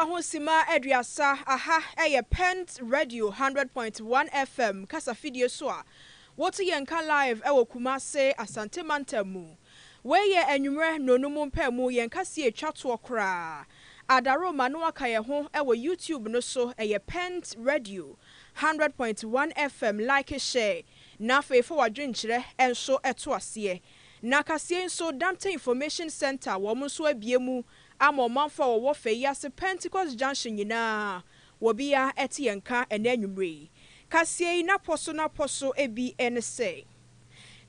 Housuhemaa Aduasa aha eye Pent Radio 100.1 FM kasa video so a wotu yenka live ewo Kumase Asante Mantamu weye enwumre nonumu mpemu yenka si etwa to kra adaro manu aka ye ho ewo YouTube no so eye Pent Radio 100.1 FM like share na fefo wadwenkyere enso eto ase na kasie nso Dante Information Center wo mo so abiemu ama manfa wo fe yase Pentecost Junction nyina wo bia etiyenka enanwumre kasie na poso ebi ense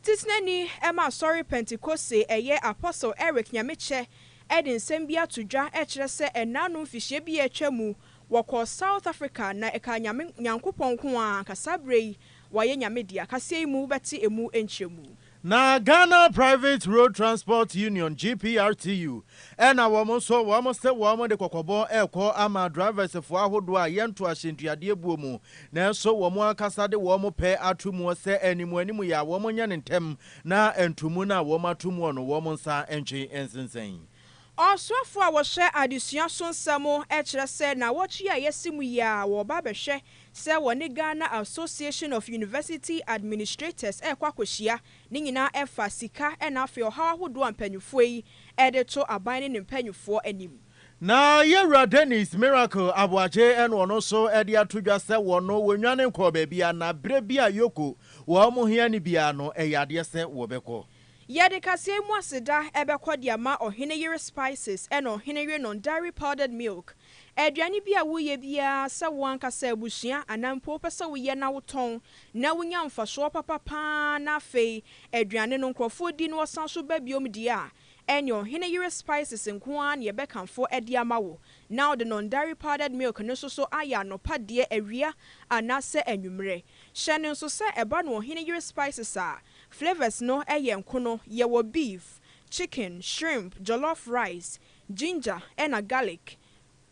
titnani ema sorry Pentecost eye Apostle Eric Nyameche edin sembia tudwa ekire se enanu mfihye bi etwamu woko South Africa na eka nyame nyankopon ko a kasabrei waye nyamedia kasie mu beti emu enchemu na Ghana Private Road Transport Union GPRTU ena womo so womo se womo de kokobo ekọ ama drivers fo ahodo a yento ahyentuade buomu na so womo akasa de womo pe atumu se animu ya womo nya ntem na entumu na womo atumu no womo nsa entwe ensensen Oswafo a wo hye adesua so nsamo ekire se na wochi a yesimu ya wo ba behwe se woni Ghana Association of University Administrators ekwakohia ni nyina efa sika ena afi oha ahodo ampanyufo yi edeto aban ne mpanyufo anim na Yera Dennis Miracle Abuaje eno no so ede atodwa se wono wonwane nkọ baabi na bre bia yoko wo mo hia ni bia no eyade se wo beko Yede kasie mu aseda ebekọ diama ohene yere spices eno ohene yere non dairy powdered milk aduane bia wo ye bia se wo ankasa abusua anampo pese wo ye na woton na wonya mfaso papa na afei aduane no nkrofo di no sanso ba biom dia enyo ohene yere spices nko an ye bekanfo ediama wo now the non dairy powdered milk no so aya no pade awia anase anwumre hye nso se eba no ohene yere spices a flavors no eye nkono ye wo beef, chicken, shrimp, jollof rice, ginger and a garlic,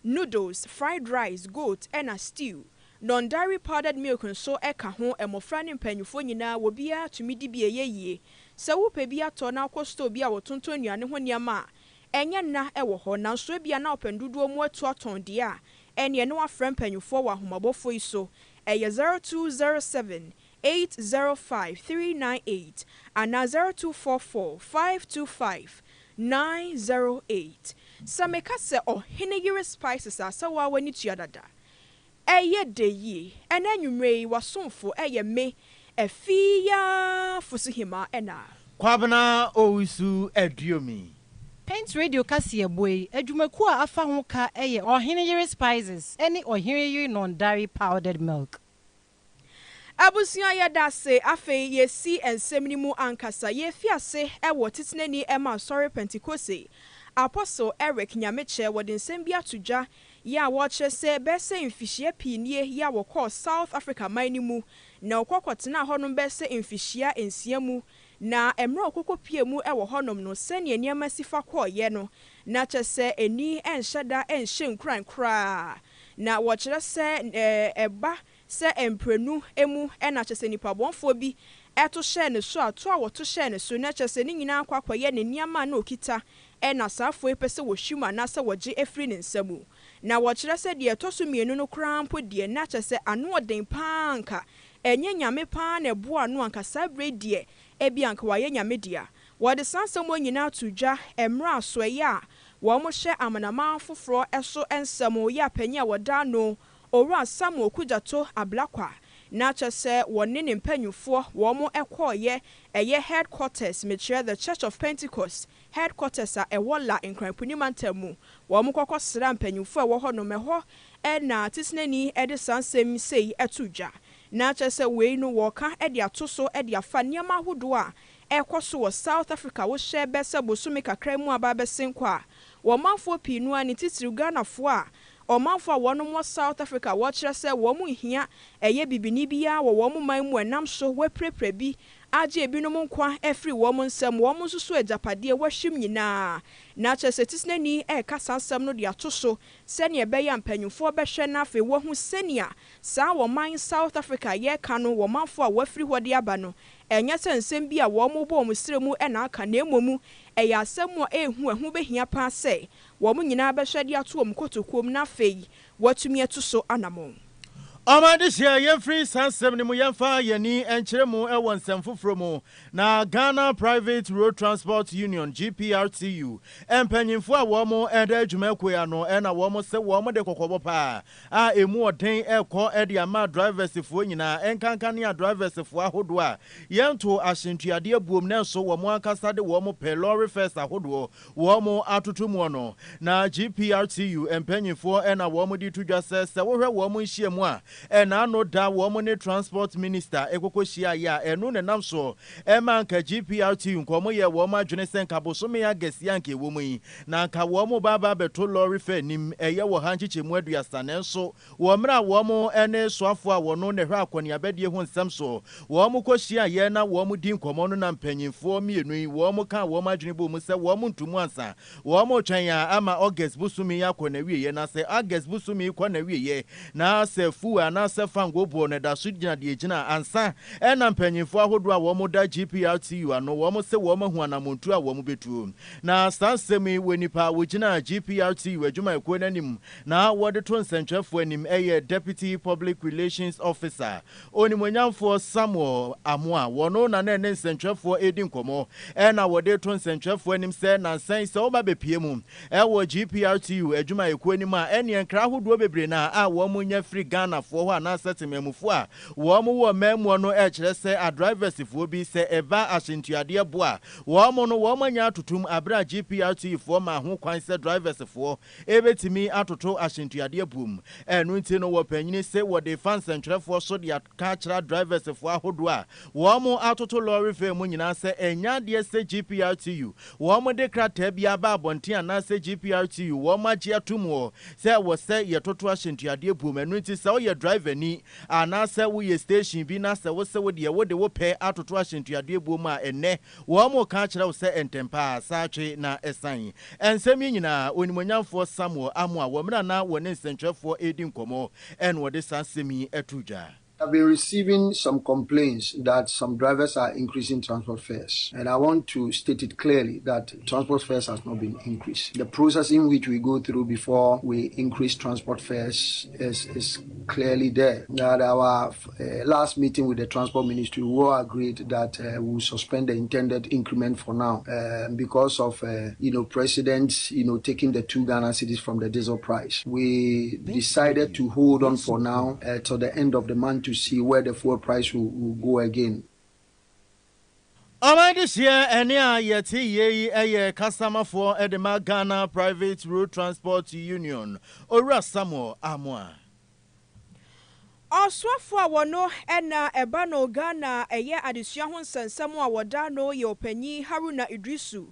noodles, fried rice, goat and a stew. Non-dairy powdered milk nso eka ho emofra ne mpanyufo nyina wo bia tumi di bia yeye. Se wo pe bia to na akosto bia wo tonton anuane ho niama enye na ewo ho na nso bia na openduduo mu atu aton de a ene no afra mpanyufo wa homabofo iso eye 0207 805-398 and 0244-525-908. Sameka se ohene yere spices asa wa wani tuadada. Eye de yi, enanwumre wasomfo eye me Afia Fousuhemaa ena. Kwabena Owusu Ediomi. Paint Radio Kasie boy, adwumaku a afa ho ka eye ohene yere spices, eni ohene yere non-dairy powdered milk. Abusia yada se afe yesi ensemni mu ankasa ye fiase ewo titnani ema sorry Pentecost Apostle Eric Nyameche wodin sembia tudwa ya woche se bese mfihie pinie ya wokọ South Africa manimu na okokotena honom bese mfihia ensiamu na emre okoko piemu ewo honom no sene niam sifa kọ no na chese eni enhyeda enhye nkran na wochire se eba se emprenu emu ena chese nipa bonfo bi eto hye ne so ato a woto hye ne so na chese ni nyina akwakoye ne niama na okita ena safo epese wo hwima na se woje efri ne nsamu na wochire se de eto so mienu no krampo de na chese ano oden panka enye nyame pa na ebo ano anka sabre de ebi anka waye nyame dia wode sansamo nyina tudwa emra asoye a wo mo hye amanama foforo eso ensamo ya panya woda no Ora Samuel Kujato Ablakwa na chese woni ne mpanyufo wo mo ekoye eye headquarters metre the Church of Pentecost headquarters a ewola nkranpuni mantamu wo mo kokosra mpanyufo wo ho no meho na tisnani ede sansem sei etudwa na chese we no wo ka ede atoso ede afa niam ahodo a ekoso wo South Africa wo hye bese bosumi kakra mu aba besenko a wo manfo pinu ani titiri Ghana fo a Omanfo a wono mo South Africa wo kire se wo mu hia eye bibini bia wo mo man mu enam so weprepre bi agye ebinom nkwa efiri wɔn nsam wɔn nso so agyapadeɛ wɔhwim nyinaa na kyerɛ tisnani kasa nsɛm no de ato so sɛnea ɛbɛyɛ mpanyinfoɔ bɛhwɛ na afei wɔhu sɛnea saa wɔman South Africa yɛka no wɔmanfo a wɔafiri hɔ de aba no ɛnyɛ sɛ nsɛm bi a wɔn bɔ wɔn srɛ mu na aka na emu ɛyɛ asɛm a ɛho behia paa sɛ wɔn nyinaa bɛhwɛ de ato wɔn kotokuom na afei wɔatumi ato so anamɔ. Amadisia yemfree sansem ni mu yemfa yeni enkyere mu ewo nsem foforo mu na Ghana Private Road Transport Union GPRTU empanyimfo a wo mo eda adwuma koya no na wo mo se wo mo de kokobo pa a emu oden ekọ ede ama drivers fo nyina enkanka ne drivers fo ahodo a yento ahyentuade abuom na so wo mo ankasa de wo mo pe lorry first ahodo wo mo atoto mu no na GPRTU empanyimfo na wo mo di tudwa se wo hwe wo mo nhie mu a ena no da wo ne transport minister ekokoshia ya enu ne nam so ema nka GPRT nkomo ye wo ma adwene senka bosome ya gesia nka wo mu yi na nka wo mo baba beto lorry fa nim eye wo hanchiche mu aduasa ne nso wo mra wo mo ene soafo a wo no ne hwa akonia badie ho nsem so wo mo koshia ye na wo mo di nkomo no na mpanyimfo mienu yi wo mo ka wo ma adwene bo mu se wo mo ntumu ansa wo mo twan ya ama August busumi ya kona wiye na se August busumi kona wiye na se fu na se fango bo ne da so gina de gina ansa na mpanyimfo ahodo a wo mo da GPRTU ano wo mo se wo mo hu anamontu a wo mo betu na sansemi wenipa wo gina GPRTU adwuma eko nanim na wo de to nsentwefo anim Deputy Public Relations Officer onimonyamfo Samuel Amoa wo no na ne nsentwefo edi nkomo na wo de to nsentwefo anim se na nsan se wo ba bepie mu wo GPRTU adwuma eko anim a ene nkra ahodo bebre na a wo mo nya free Ghana fo ho na setememufo a wo mo wo memu no kire se a drivers fo bi se eba ahyentuade bo a wo mo no wo manya atotum abra GPRT fo ma ho kwan se drivers fo ebetimi atoto ahyentuade bum enu nti no wo panyini se wo de fans ntwerefo so de ka kira drivers fo ahodo a wo mo atoto lorry fa mu nyina se enya de se GPRTU wo mo de krata bia ba abonten na se GPRTU wo ma gye atum wo se wo se ye toto ahyentuade bum enu nti se wo ye driver ni anase wo ye station bi na se wo se wo de wo pe atoto ahyentuade bum a enne wo mo ka kira wo se entempa saatwe na esan ensemi nyina onimonyamfo Samuel Amoa wo mra na wo ne nsentwefo edi nkomo en wo de sansemi etudwa. I've been receiving some complaints that some drivers are increasing transport fares. And I want to state it clearly that transport fares has not been increased. The process in which we go through before we increase transport fares is clearly there. At our last meeting with the Transport Ministry, we all agreed that we will suspend the intended increment for now because of, President, taking the 2 Ghana cedis from the diesel price. We decided to hold on for now till the end of the month to see where the fuel price will go again. This year, any ye customer for Edema Ghana Private Road Transport Union or Samuel Amoa. Oswafo a wono na eba no Ghana eye adesua ho nsensem a woda no ye opanyi Haruna Idrisu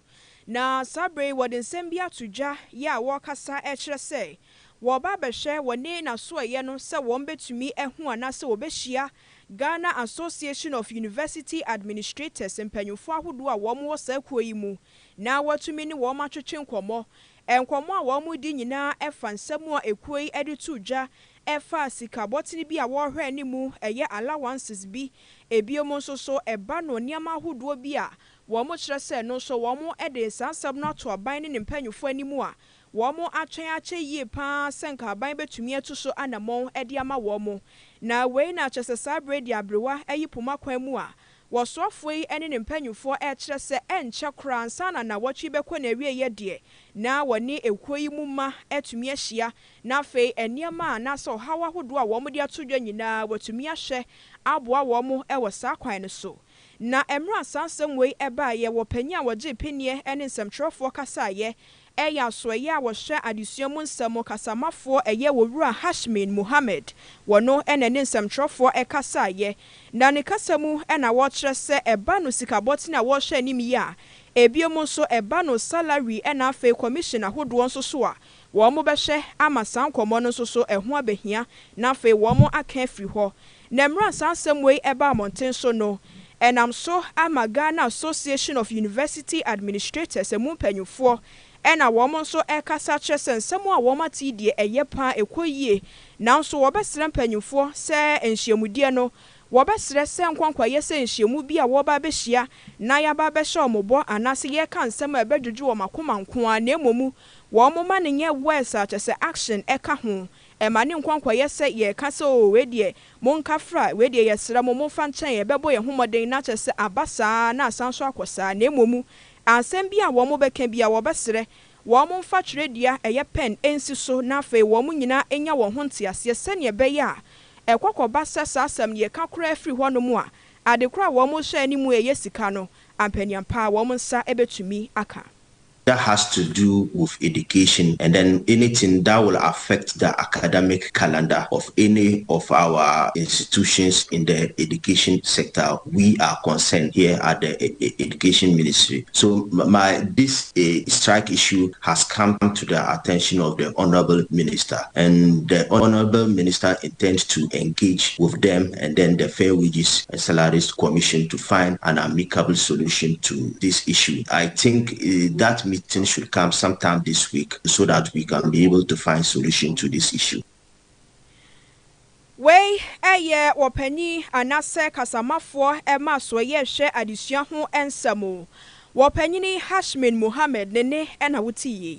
na sabre wode nsem bia todwa ye a wokasa kire se wo ba behwe woni na so eye no se wo mbetumi ehu anase wo behia Ghana Association of University Administrators empanyufo ahodo a wo mo sa kuo yi mu na watumi ni wo ma twetwe nkomo enkomo a wo mo di nyina efa nsem a ekuo yi ede todwa efa sika botini bi a wo hwe animu eye allowances bi ebiomo nso so eba no niam ahodo bi a wo mo kire se no so wo mo ede sansam no to aban ne mpanyufo animu a wo mo atwen ache yie pa senka aban betumi etu so anamon ede ama wo mo na we na chese sabre di abrewa eyi poma kwan mu a wo sofo yi ene ne mpanyufo kire se enche kra nsa na wotwi bekọ na wie ye de na woni ekoyi mu ma etumi ahia na fe eniema na so hawa hodo a wo mo de atodwa nyina watumi ahye aboa wo mo ewo sa kwan no so na emra sansem we eba ye wo panya woje penie ene nsemtwerefo kasa ye eya soye a wohwe adesuamu nsemo kasamafo eye wowura Hashmin Muhammad wono ene ne nsemtwerefo kasa ye na ne kasamu ena wo kire se eba no sikaboti na wo hwe anim ya ebiomo so eba no salary ena afa commission ahodo nso so a wo mo behwe ama sankomo no nso so eho abehia na afa wo mo aka afiri ho na mra sansem we eba monten so no enam so ama Ghana Association of University Administrators emu panyufo ena womo so ekasa kyerɛ nsɛm a wɔn ate die ɛyɛ pa ekoyie nanso wɔbɛsrɛ panyufo sɛ enhyiamudie no wɔbɛsrɛ sɛ nkwankwaye sɛ nhyiamu bi a wɔba bɛhyia na yaba bɛhyɛ ɔmobɔ anase yɛ ka nsɛm a ɛbɛdwodwo wɔ makoma nko a na emomu wɔn ma ne nyɛ words a kyerɛ sɛ action ɛka ho ɛma ne nkwankwaye sɛ yɛ ka sɛ o we deɛ monkafra we deɛ yɛsrɛ mo momfa nkyɛn yɛbɛbɔ yɛn homɔden na kyerɛ sɛ abasa na asan so akɔsaa na emomu ansɛm bi a wɔn bɛka bi a wɔbɛsrɛ wɔn mfa twerɛdua ɛyɛ pen ensi so na afei wɔn nyinaa enya wɔn ho nteaseɛ sɛnea ɛbɛyɛ a ɛkɔkɔba sɛ saa asɛm yɛ ka kora afiri hɔ no mu a adekora wɔn hyɛ animu ɛyɛ sika no ampanyampa wɔn nsa ɛbɛtumi aka. That has to do with education, and then anything that will affect the academic calendar of any of our institutions in the education sector. We are concerned here at the Education Ministry. So this strike issue has come to the attention of the Honorable Minister, and the Honorable Minister intends to engage with them and then the Fair Wages and Salaries Commission to find an amicable solution to this issue. I think that meeting should come sometime this week so that we can be able to find solution to this issue. Wey eye wopani anase kasamafo ema so ye hwe adesua ho ensamo wopanyini Hashmin Mohammed nene ena wotiye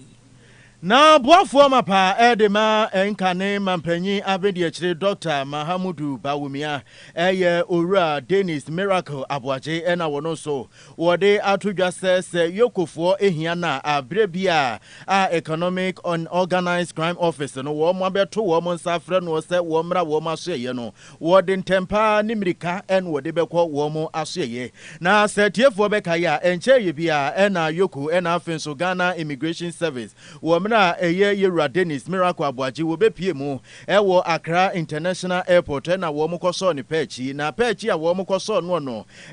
na boafo mapa edema enkane mampanyi abedi akire Dr. Mahamudu Bawumia eye owura Dennis Miracle Aboaje ena wono so wode atodwa se yokofo ehia na abrebia a economic on organized crime office no wo mo abeto wo mo nsafre no se wo mra wo masoye no wode ntempa ni mirika en wode bekọ wo mo asoye na setiefo beka ya enche bia ena yoko ena afenso Ghana Immigration Service wo na Yewura Dennis Miracle Aboaje wo bepie mu ewo Accra International Airport na wo mo koso ni pechi na pechi a wo mo koso no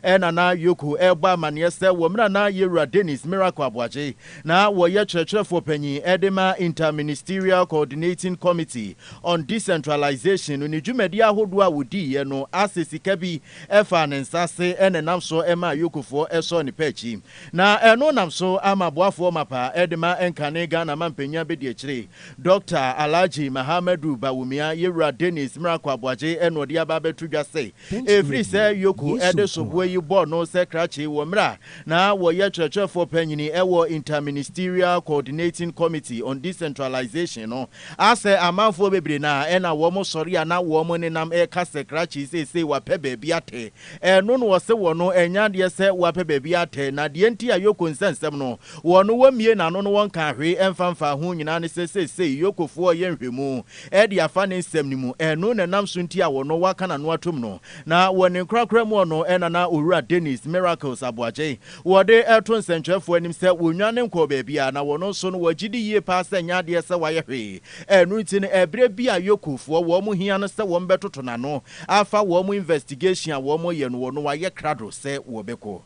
na yoko eba mane se wo mra na Yewura Dennis Miracle Aboaje na wo ye kyerɛkyerɛfo panyi edema Interministerial Coordinating Committee on Decentralization ni dwumadi ahodo a wodi ye no asesika bi efa ne nsase enenam so ema yokofo eso ni pechi na eno nam so amaboafo mapa edema enkane Ghana mampanyi abedi akire Dr. Alhaji Mahamudu Bawumia Yewura Dennis Miracle Aboaje eno de aba betudwa se every say yoku ede sobo yi bo no se krache wo mra na wo ye kyerɛkyerɛfo panyini ewo Interministerial Coordinating Committee on Decentralization no ase amanfo bebre na ena wo mo sori ana wo mo nenam e ka se krache se wa pe baabi ate eno no wo se wo no enya de se wa pe baabi ate na de enti ayoko nsensem no wo no wamie na no no won ka hwe emfamfa ho nyina ne se yokofo ye nhwemu e de afa ne nsem ni mu eno ne nam so nti a wo no waka na no atom no na wo ne nkrakra mu no ena na owura Dennis Miracle Aboaje wo de eto nsentwefo anim se wonwa ne nkɔ baabi a na wo no so no wagidi yie pa se nya de se waye hwe eno nti ne ebre bi a yokofo wo mo hia no se wo mbetoto na no afa wo mo investigation a wo mo ye no wo no waye krado se wo beko.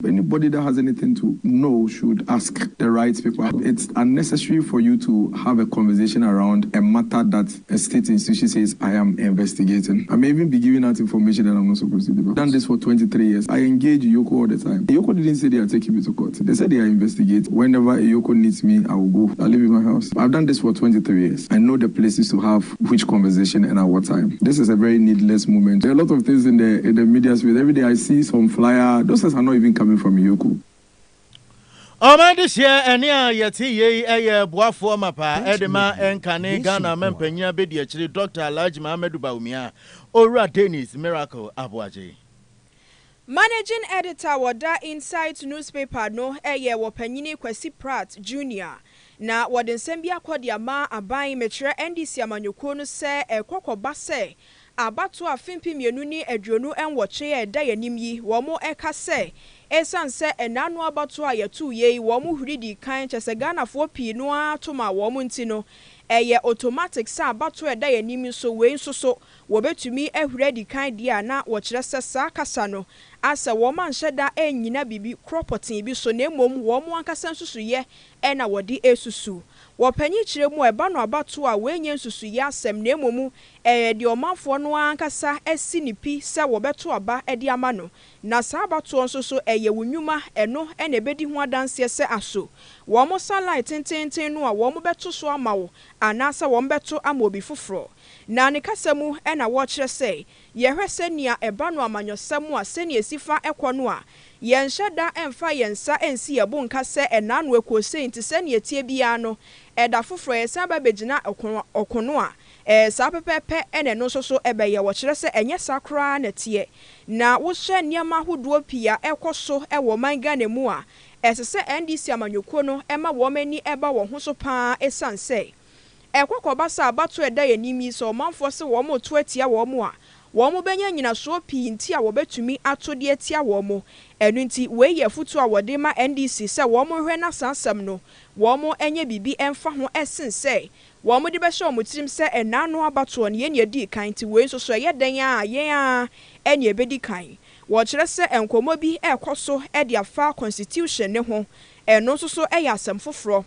Anybody that has anything to know should ask the right people. It's unnecessary for you to have a conversation around a matter that a state institution says, I am investigating. I may even be giving out information that I'm not supposed to do. I've done this for 23 years. I engage Yoko all the time. Yoko didn't say they are taking me to court. They said they are investigating. Whenever Yoko needs me, I will go. I live in my house. I've done this for 23 years. I know the places to have which conversation and at what time. This is a very needless movement. There are a lot of things in the media space. Every day I see some flyer. Those things are not even coming from Yoko. Omandi share eni a yeti ye eye boafo mapa edema enkane Ghana mempanya bedi akire Dr. Alhaji Mahamudu Bawumia owura Dennis Miracle Aboaje. Managing editor wada Insight newspaper no eye wopanyini Kwesi Pratt Jr. na wade nsɛm bi akɔde ama aban mekyerɛ NDC amanyɔkuo no sɛ ekɔkɔba sɛ abato afimpi mienu ni aduonu enwoche eda yanim yi wo mo eka sɛ esan sɛ enanu abato a yetu ye wo mo huridi kan kyese Ghana fo pii no atoma wo mo nti no eye automatic sa abato eda yanim so we nsoso wo betumi ahuredi kan dia na wo kyerɛ sɛ saa kasa no asa wo man hyeda enyina bibi cropotin bi so na emom wo mo ankasa nsusu ye na wodi esusu Wɔpanyi kyerɛ mu eba no abato a wenye nsusu ya asɛm na emomu de ɔmanfoɔ no ankasa esi ne pi sɛ wɔbɛto aba de ama no na saa abato nso so ɛyɛ wunyuma ɛno na ebedi ho adanseɛ sɛ aso wɔn salai tententen no a wɔn bɛto so ama wo anaasɛ wɔn bɛto ama obi foforɔ na ne kasa mu na wɔkyerɛ sɛ yɛhwɛ sɛnea eba no amanyɔsɛm a sɛnea esifa ɛkɔ no a yɛnhyɛ da ɛmfa yɛnsa ɛnsi yɛbo nka sɛ ɛna no ekɔsɛn nti sɛnea tie biara no ɛda foforɔ yɛsan ba bɛgyina ɔkono a saa pɛpɛpɛ ɛna no nso so ɛbɛyɛ wɔkyerɛ sɛ ɛnyɛ saa koraa na tie na wohyɛ nneɛma ahodoɔ pii a ɛkɔ so ɛwɔ man Ghana mu a ɛsɛ sɛ NDC amanyɔkuo no ɛma wɔn ani ɛba wɔn ho so paa ɛsan sɛ ɛkɔkɔba sɛ abato ɛda yɛ nimi sɛ ɔmanfoɔ sɛ wɔn mo to atia wɔn mo a wɔn bɛnya nyinasoɔ pii nti a wɔbɛtumi ato de atia wɔn mo ɛno nti wei yɛ futu a wɔde ma NDC sɛ wɔn hwɛ na sansam no wɔn ɛnyɛ bibi ɛmfa ho ɛsen sɛ wɔn de bɛhyɛ wɔn tirim sɛ ɛna no abatoɔ no yɛn yɛdi kan nti wei nso so ɛyɛ dan a yɛn a ɛne ɛbɛdi kan wɔkyerɛ sɛ nkɔmɔ bi ɛkɔ so ɛde afa constitution ne ho ɛno nso so ɛyɛ asɛm foforɔ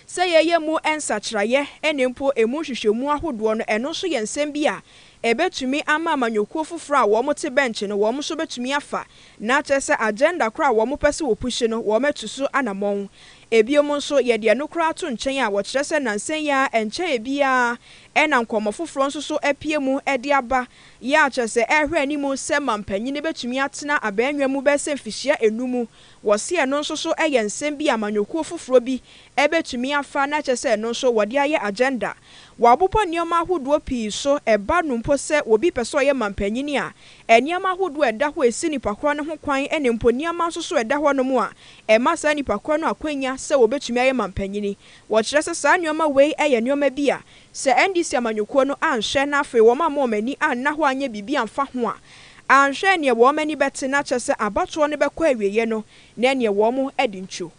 sɛ yɛyɛ mu ɛnsakyerɛyɛ ɛne mpo emu hwehwɛmu ahodoɔ no ɛno nso yɛ nsɛm bi a ebetumi ama amanyokuo foforɔ a wɔn te bench no wɔn nso betumi afa na kyerɛ sɛ agenda kora a wɔn pɛ sɛ wɔpushi no wɔn atu so anamɔn ebiom nso yɛde ɛno kora to nkyɛn a wɔkyerɛ sɛ nansen ya nkyɛn ebia ɛna nkɔmɔ foforɔ nso so apie mu ɛde aba yɛ akyerɛ sɛ ɛhwɛ anim sɛ mampanyin betumi atena abɛnwa mu bɛsɛ mfihyia enum wɔsi ɛno nso so ɛyɛ nsɛm bi amanyokuo foforɔ bi ɛbetumi afa na kyerɛ sɛ ɛno nso wɔde ayɛ agenda wɔabobɔ nneɛma ahodoɔ pii so ɛba no mpo sɛ obi pɛ sɛ ɔyɛ mampanyin a nneɛma ahodoɔ ɛda hɔ esi nipa korɔ no ho kwan ɛne mpo nneɛma nso so ɛda hɔ no mu a ɛma saa nipa korɔ no akwanya sɛ wɔbɛtumi ayɛ mampanyin wɔkyerɛ sɛ saa nneɛma wei ɛyɛ nneɛma bi a sɛ NDC amanyokuo no anhwɛ na afei wɔn a wɔn ani anna hɔ anya bibi amfa ho a anhwɛ nea wɔn ani bɛte na kyerɛ sɛ abatoɔ no bɛkɔ awieɛ no na nea wɔn ɛdi ntuo.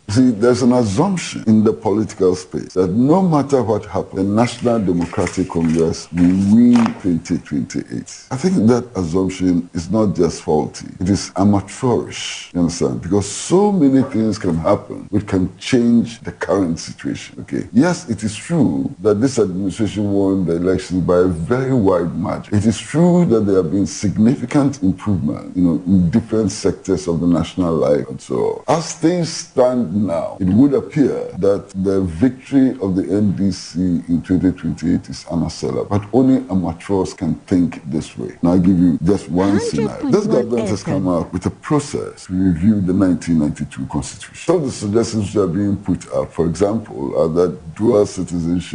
See, there's an assumption in the political space that no matter what happens, the National Democratic Congress will win 2028. I think that assumption is not just faulty, it is amateurish, you understand? Because so many things can happen which can change the current situation, okay? Yes, it is true that this administration won the election by a very wide margin. It is true that there have been significant improvements, in different sectors of the national life and so on. As things stand now, it would appear that the victory of the NDC in 2028 is unassailable, but only amateurs can think this way. Now I'll give you just one scenario. This government has come up with a process to review the 1992 Constitution. Some of the suggestions that are being put up, for example, are that dual citizens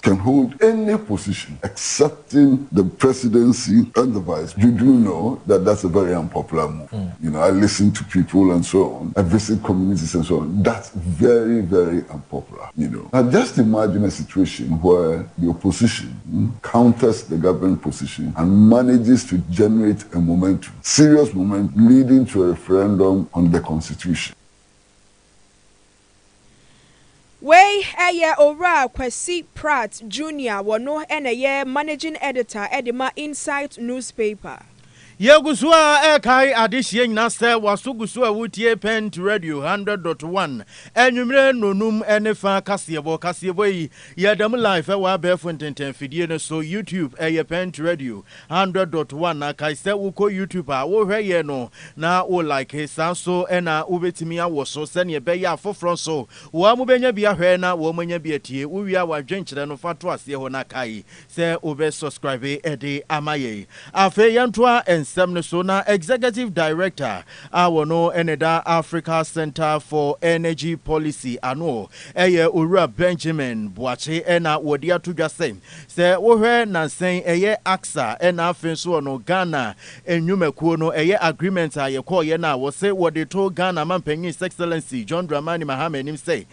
can hold any position excepting the presidency and the vice. You do know that that's a very unpopular move. I listen to people and so on. I visit communities and so on. That's very, very unpopular. Now just imagine a situation where the opposition counters the government position and manages to generate a momentum, serious momentum, leading to a referendum on the Constitution. Wey eye Owura Kwesi Pratt Jr. Wono ene managing editor edema Insight newspaper. Yegusua ekai adihye nyina sɛ wasugusua wutie Pent Radio 100.1 enwumre nonum enefa kasebo yi yedam live wa befo ntenten fidie no so YouTube Pent Radio 100.1 akai sɛ wuko YouTube a wo hwɛ ye no na wo like san so na ubetimi awo so sɛ ne be ya afoforo so wo mu benya bia hwɛ na wo manya bia tie wo wia wadwenkyerɛ no fato ase ho na kai sɛ obe subscribe ede amaye afe yantoa Samnesona Executive Director Awono Eneda Africa Center for Energy Policy ano eye Owura Benjamin Boache ena wodia tudwa se wohwe nansen eye AXA ena afenso no Ghana enwumekuo no eye agreement a yekoye na wo se wode to Ghana mampanyin His Excellency John Dramani Mahama nim se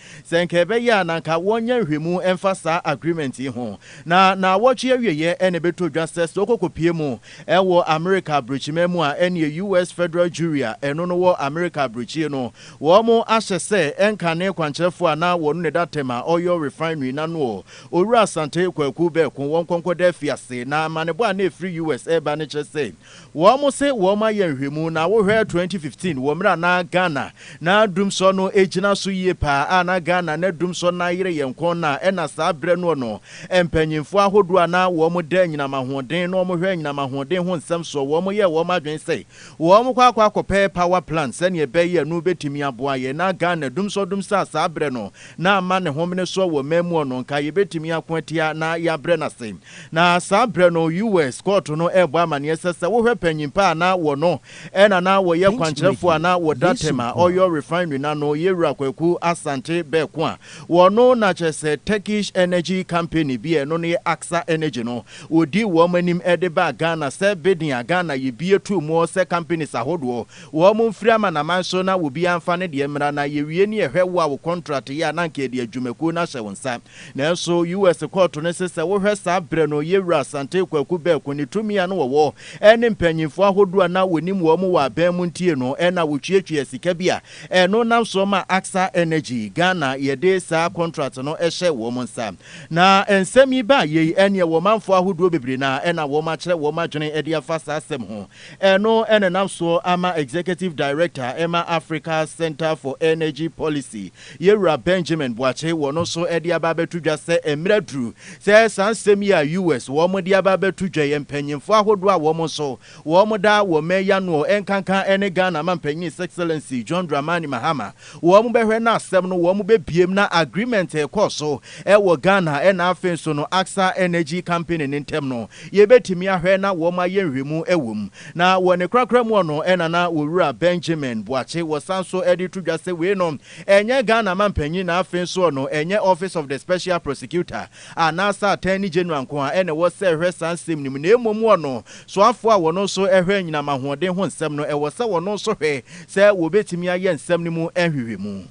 nkebe ya na nka wonya hwemu emfasa agreement ho na woche awieye ene beto dwa se okokopie mu ewo America abrochimemu a ene US federal jury eno no wo America abrochie no wo mo ahye se enkane kwankyerefo ana wonu ne datema oil refinery na no owura asante kwaku be ko won konkoda afiase na manebo a na free US eba ne kyese wo mo se wo ma ye nhwemu na wo hwe 2015 wo mra na Ghana na dum so no ejina so yie pa ana Ghana na dum so na yire yenkon na ena saa bre no empanyimfo ahodo ana wo mo da nyina mahoden no mo hwe nyina mahoden ho nsem so wo mo ye wo ma dwen sei wo mo kwa akopɛ power plant se ne be ye no betimi aboa ye na Ghana dum so saa bre no na ama ne homne so wo mamu no nka ye betimi akoatia na ya bre na sem na saa bre no US court no ebo amane sese wo hwe panyimpa na wo no ena na wo ye kwankyerefo ana wo datema oil refinery na no ye wura kwaku asante be ko a wo no na chese Turkish energy company bi no ne Aksa energy no odi wo manim edeba Ghana se bidia Ghana ye bie tu mo se companies ahodo wo mo mfiri ama na manso na wo bi amfa ne de mra na ye wie ne ehwe wo contract ya na nke de adwumaku na hye wonsa na so US court no se wo hwe sa bre no ye wura asante kwaku be ko ni tumia no wo ene mpanyimfo ahodo na wonim wo mo wa ban mu ntie no ena wo twetwe sika bia eno nam so ma Aksa energy Ghana ye de sa contract no ehye wo mo nsa na ensemi ba ye ene wo manfo ahodo bebre na ena wo ma kire wo ma dwene ede afasa asem ho eno ene nam so ama executive director Emma Africa Center for Energy Policy Yewura Benjamin Boache wo no so ede aba betudwa se emradru se sansem ya US wo mo de aba betudwa ye mpanyimfo ahodo a wo mo so wo mo da wo meya no enkankan ene Ghana mampanyin excellency John Dramani Mahama wo mo behwe na asem no wo mo bebiem na agreement e koso e wo Ghana ena afen so no Aksa Energy Company nintem no ye betimi ahwe na wo ma ye nhwemu ewum na wo ne krakra mu no ena na Owura Benjamin Boache wo sanso edi tudwa se we no enye Ghana mampanyin na afen so no enye office of the special prosecutor anasa attorney general nko a ene wo se hwe sansem nim na emom no so afo a wo no so ehwe nyina mahoden ho nsem no e wo se wo no so hwe se wo betimi aye nsem ni mu ehwehwemu.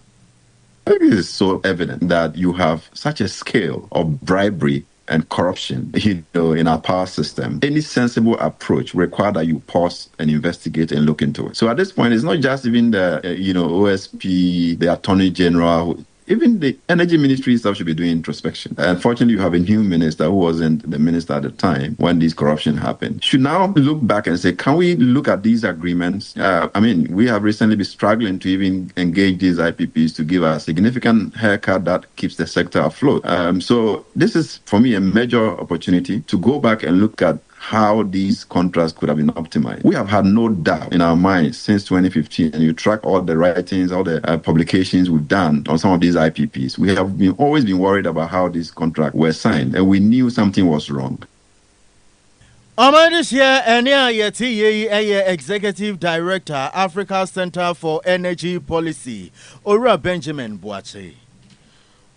It is so evident that you have such a scale of bribery and corruption, in our power system. Any sensible approach requires that you pause and investigate and look into it. So at this point, it's not just even the, OSP, the Attorney General. Even the energy ministry itself should be doing introspection. Unfortunately, you have a new minister who wasn't the minister at the time when this corruption happened. Should now look back and say, can we look at these agreements? We have recently been struggling to even engage these IPPs to give a significant haircut that keeps the sector afloat. So this is, for me, a major opportunity to go back and look at how these contracts could have been optimized. We have had no doubt in our minds since 2015, and you track all the writings, all the publications we've done on some of these IPPs. We have always been worried about how these contracts were signed, and we knew something was wrong. This year, Executive Director, Africa Center for Energy Policy, Owura Benjamin Boache.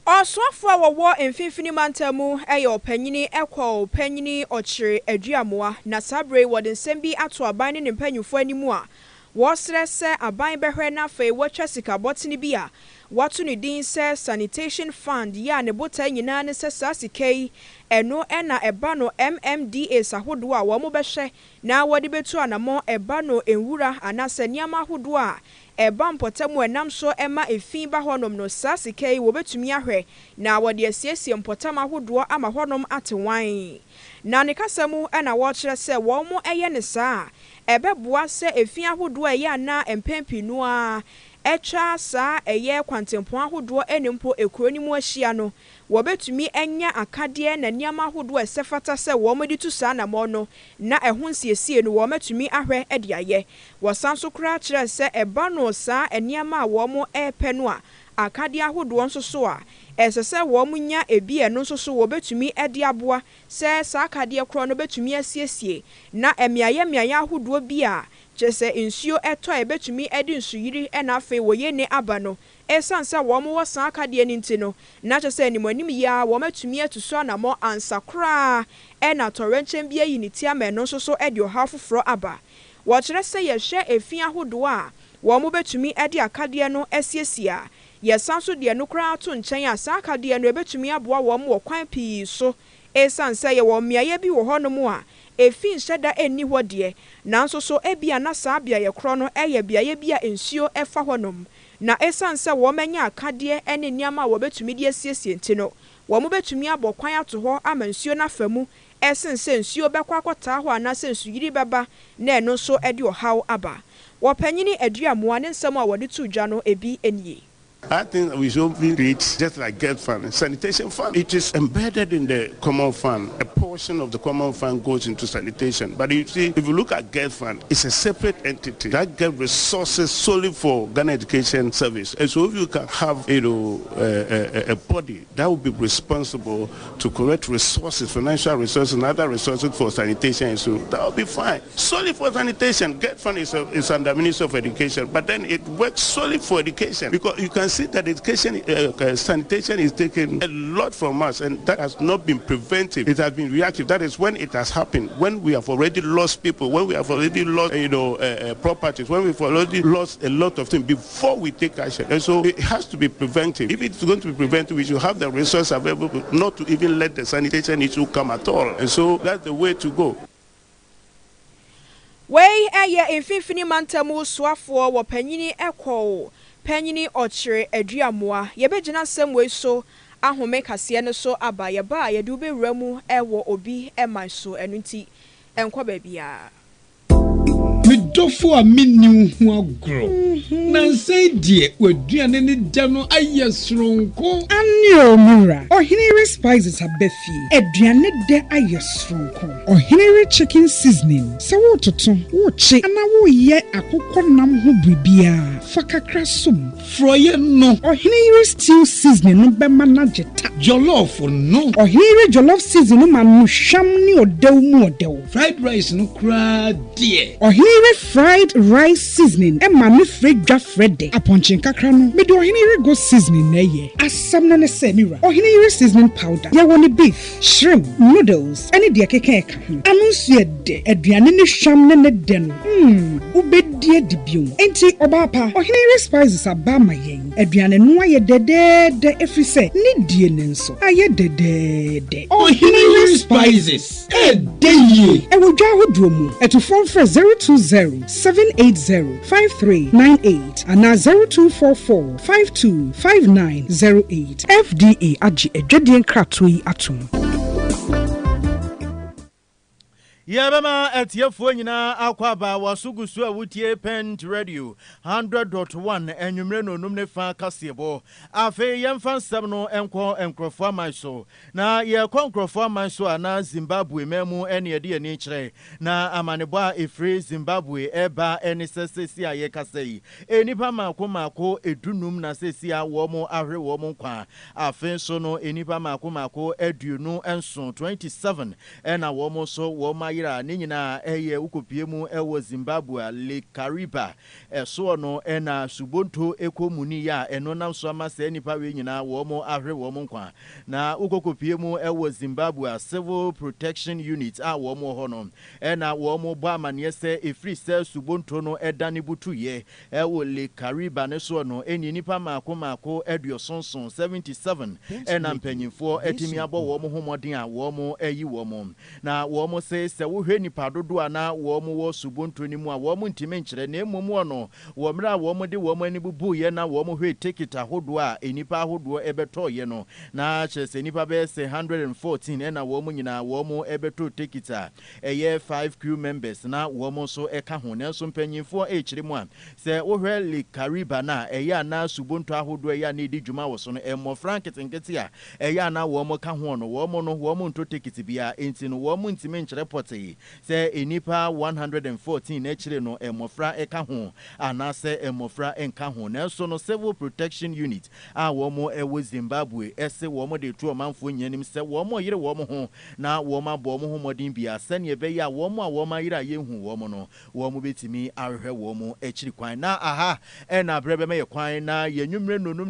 Oswafo wo mfimfini mantamu opanyini opanyini ochire aduamoa na sabre wode nsem bi ato aban ne mpanyufo animu a wo srese aban behwe na fe wo twasika botini bi a watu ni din se sanitation fund ya ne bota nyina ne se sasikei eno ena eba no MMDA sahodo a wo mo behwe na wode betu anamo eba no enwura anase niama ahodo a eba mpotemu enam so ema efin ba honom no sasikei wo betumi ahwe na wode asiesie mpotam ahodo ama honom atewan na ne kasemu ena wo kire se wo mo eye ne saa ebeboa se efin ahodo a ya na empempinu a echa sa eye kwantempo ahodo enimpo ekuronimu ahia no wo betumi enya akade na niama ahodo esefata se wo modi tu sa na mo no na ehonsiesie no wo metumi ahwe ede aye wo sanso kra kire se eba no sa eniama a wo mo epe no a akade ahodo nso so a esese wo munya ebi eno nso so wo betumi ede aboa se sa akade kro no betumi asiesie na emiaye ahodo bi a chese insio eto ebetumi edi nsuyiri ena afi woye ne aba no esansa wo mo wosan akade ni ntino na chese animanim ya wo metumi atuso na mo ansakra ena torrenchen bia yiniti ameno so so edi ohafofro aba wo kire se ye hwe efin ahodo a wo mo betumi edi akade no esiesia ye sanso de no kra to nchen asa akade no ebetumi aboa wo mo kwan pii so esan sɛ yɛ wɔ mmeaeɛ bi wɔ hɔ no mu a efi nhyɛda enni hɔ deɛ nanso so ebia na saa beaeɛ korɔ no ɛyɛ beaeɛ bi a nsuo ɛfa hɔ nom na esan sɛ wɔn anya akadeɛ ɛne nneɛma a wɔbɛtumi de asiesie nti no wɔn bɛtumi abɔ kwan ato hɔ ama nsuo n'afa mu ɛsen sɛ nsuo bɛkɔ akɔtaa hɔ anaasɛ nsuyiri bɛba na ɛno nso ɛde ɔhaw aba wɔpanyini aduamoa ne nsɛm a wɔde to dwa no ebi enie. I think we should create just like Get Fund, Sanitation Fund. It is embedded in the Common Fund. A portion of the Common Fund goes into sanitation. But you see, if you look at Get Fund, it's a separate entity that gets resources solely for Ghana Education Service. And so if you can have, a body that will be responsible to collect resources, financial resources and other resources for sanitation, so that will be fine. Solely for sanitation, Get Fund is under Ministry of Education, but then it works solely for education because you can see that education, sanitation is taking a lot from us, and that has not been preventive. It has been reactive. That is when it has happened, when we have already lost people, when we have already lost, properties, when we've already lost a lot of things before we take action. And so it has to be preventive. If it's going to be preventive, we should have the resources available not to even let the sanitation issue come at all. And so that's the way to go. Way mfimfini mantamu soafoɔ wɔ panyini ɛkɔ panyini ɔkyere aduamoa yɛbɛgyina nsɛm wei so ahome kaseɛ no so aba yɛba a yɛde wobɛwura mu ɛwɔ obi ɛman so ɛno nti ɛnkɔ baabia Midofo a minni ho agro. Nansai die waduane ne da no ayɛ soronko. Anio mura. Ohinere spices abefi. Aduane de ayɛ soronko. Ohinere chicken seasoning. Sɛ wo toto, wo che, ana wo yɛ akokɔ nam ho bribia. Fakakra som. Froye no. Ohinere stew seasoning no bɛma na jeta. Jollof no. Ohinere jollof seasoning no ma no hwam ne odew mu odew. Fried rice no kra die. Ohinere fried rice seasoning Emma me fred dwa frede aponchin kakra no me de ohinere go seasoning na ye asam na ne se mira ohinere seasoning powder ye woni beef shrimp noodles any de keke eka ho anunsu ede aduane ne hwam ne de no ubedie de biom enti obapa ohinere spices aba ma yen aduane no aye dedede efrise ne die ne nso aye dedede ohinere spices edeye e wo dwa hodo mu etufon for 020 780-5398 and 0244-525908 FDA Aji Ejedian Kratui Atum. Yabama etiefo nyina akwaba wasugusu awutie Pent Radio 100.1 enwumre no numne fa kasebo afe yemfa nsem no enko enkrofo amanso na ye konkrofo amanso ana Zimbabwe memu ene ye ni kire na amanebo a efre Zimbabwe eba ene sesesi aye kasei enipa mako edunum na sesi a wo mo ahwe wo mo kwa afe so no enipa mako edunu enso 27 ena wo mo so wo ira ninyina eye ukopie mu ewo Zimbabwe le Kariba so no ena subonto ekomuni ya eno nam so amase nipa we nyina wo mo ahwe wo mo nkwa na ukokopie mu ewo Zimbabwe Civil Protection Unit a wo mo ho no ena wo mo bo amane se efri se subonto no edane butuye ewo le Kariba ne so no eni nipa mako eduosonson 77 ena mpanyimfo etimi abo wo mo homoden a wo mo eyi wo mo na wo mo se wo hwe nipa dodo ana wo mo wo subonto ni mu a wo mo ntime nkyere na emom no wo mra wo mo de wo mo ani bubu ye na wo mo hwe ticket ahodo a enipa ahodo ebeto ye no na kyese nipa be se 114 na wo mo nyina wo mo ebeto ticket a eye 5 crew members na wo mo so eka ho na so mpanyimfo ekyire mu a se wo hwe le Kariba na eye na subonto ahodo eye na edi dwuma wo so no emo franketenkete a eye na wo mo ka ho no wo mo nto ticket bia enti no wo mo ntime nkyere pote se enipa 114 echire no emofra eka ho anase emofra enka ho na so no Civil Protection Unit a wo mo ewo Zimbabwe ese wo mo de tu omanfo nyanim se wo mo yire wo mo ho na wo ma bo mo ho modin bia se ne be ya wo ma yire ye hu wo mo no wo mo betimi ahwe wo mo echiri kwan na aha e na brebe me ye kwan na ye nwumre no